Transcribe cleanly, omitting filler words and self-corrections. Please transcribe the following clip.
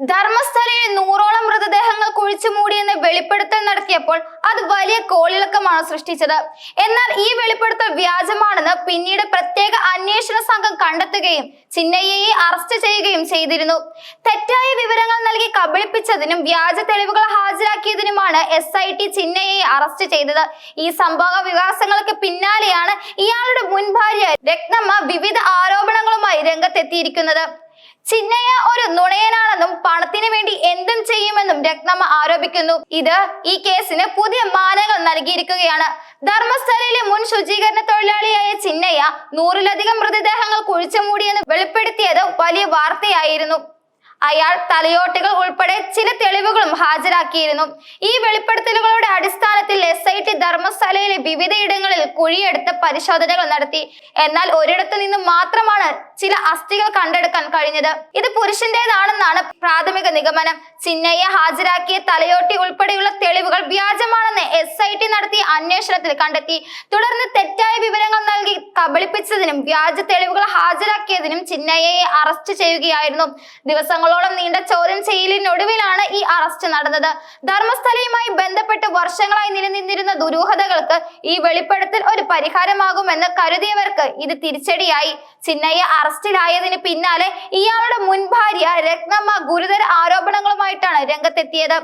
ധർമ്മസ്ഥലയിൽ 100ഓളം മൃതദേഹങ്ങൾ കുഴിച്ചു മൂടിയെന്ന് വെളിപ്പെടുത്തൽ നടത്തിയപ്പോൾ അത് വലിയ കോളിളക്കമാണ് സൃഷ്ടിച്ചത്. എന്നാൽ ഈ വെളിപ്പെടുത്തൽ വ്യാജമാണെന്ന് പിന്നീട് പ്രത്യേക അന്വേഷണ സംഘം കണ്ടെത്തുകയും ചിന്നയ്യയെ അറസ്റ്റ് ചെയ്യുകയും ചെയ്തിരുന്നു. തെറ്റായ വിവരങ്ങൾ നൽകി കബളിപ്പിച്ചതിനും വ്യാജ തെളിവുകൾ ഹാജരാക്കിയതിനുമാണ് SIT ചിന്നയ്യയെ അറസ്റ്റ് ചെയ്തത്. ഈ സംഭവ വികാസങ്ങൾക്ക് പിന്നാലെയാണ് ഇയാളുടെ മുൻ ഭാര്യ രത്നമ്മ വിവിധ ആരോപണങ്ങളുമായി രംഗത്തെത്തിയിരിക്കുന്നത്. ചിന്നയ്യ ഒരു നുണയനാണെന്നും പണത്തിന് വേണ്ടി എന്തും ചെയ്യുമെന്നും രത്നമ്മ ആരോപിക്കുന്നു. ഇത് ഈ കേസിന് പുതിയ മാനങ്ങൾ നൽകിയിരിക്കുകയാണ്. ധർമ്മസ്ഥലയിലെ മുൻ ശുചീകരണ തൊഴിലാളിയായ ചിന്നയ്യ 100ലധികം മൃതദേഹങ്ങൾ കുഴിച്ചു മൂടിയെന്ന് വെളിപ്പെടുത്തിയത് വലിയ വാർത്തയായിരുന്നു. അയാൾ തലയോട്ടികൾ ഉൾപ്പെടെ ചില തെളിവുകളും ഹാജരാക്കിയിരുന്നു. ഈ വെളിപ്പെടുത്തലുകളുടെ അടിസ്ഥാനത്തിൽ SIT ധർമ്മസ്ഥലയിലെ വിവിധയിടങ്ങളിൽ കുഴിയെടുത്ത് പരിശോധനകൾ നടത്തി. എന്നാൽ ഒരിടത്തു നിന്നും മാത്രമാണ് ചില അസ്ഥികൾ കണ്ടെടുക്കാൻ കഴിഞ്ഞത്. ഇത് പുരുഷന്റേതാണെന്നാണ് പ്രാഥമിക നിഗമനം. ചിന്നയ്യ ഹാജരാക്കിയ തലയോട്ടി ഉൾപ്പെടെയുള്ള തെളിവുകൾ വ്യാജമാണെന്ന് SIT നടത്തിയ അന്വേഷണത്തിൽ കണ്ടെത്തി. തുടർന്ന് തെറ്റായ വിവരങ്ങൾ നൽകി കബളിപ്പിച്ചതിനും വ്യാജ തെളിവുകൾ ഹാജരാക്കിയതിനും ചിന്നയ്യയെ അറസ്റ്റ് ചെയ്യുകയായിരുന്നു. ദിവസങ്ങളോളം നീണ്ട ചോദ്യം ചെയ്യലിനൊടുവിലാണ് ഈ അറസ്റ്റ് നടന്നത്. ധർമ്മസ്ഥലയുമായി ബന്ധപ്പെട്ട് വർഷങ്ങളായി നിലനിന്നിരുന്ന ദുരൂഹതകൾക്ക് ഈ വെളിപ്പെടുത്തൽ ഒരു പരിഹാരമാകുമെന്ന് കരുതിയവർക്ക് ഇത് തിരിച്ചടിയായി. ചിന്നയ്യ അറസ്റ്റിലായതിന് പിന്നാലെ ഇയാളുടെ മുൻ ഭാര്യ രത്നമ്മ ഗുരുതര ആരോപണങ്ങളുമായിട്ടാണ് രംഗത്തെത്തിയത്.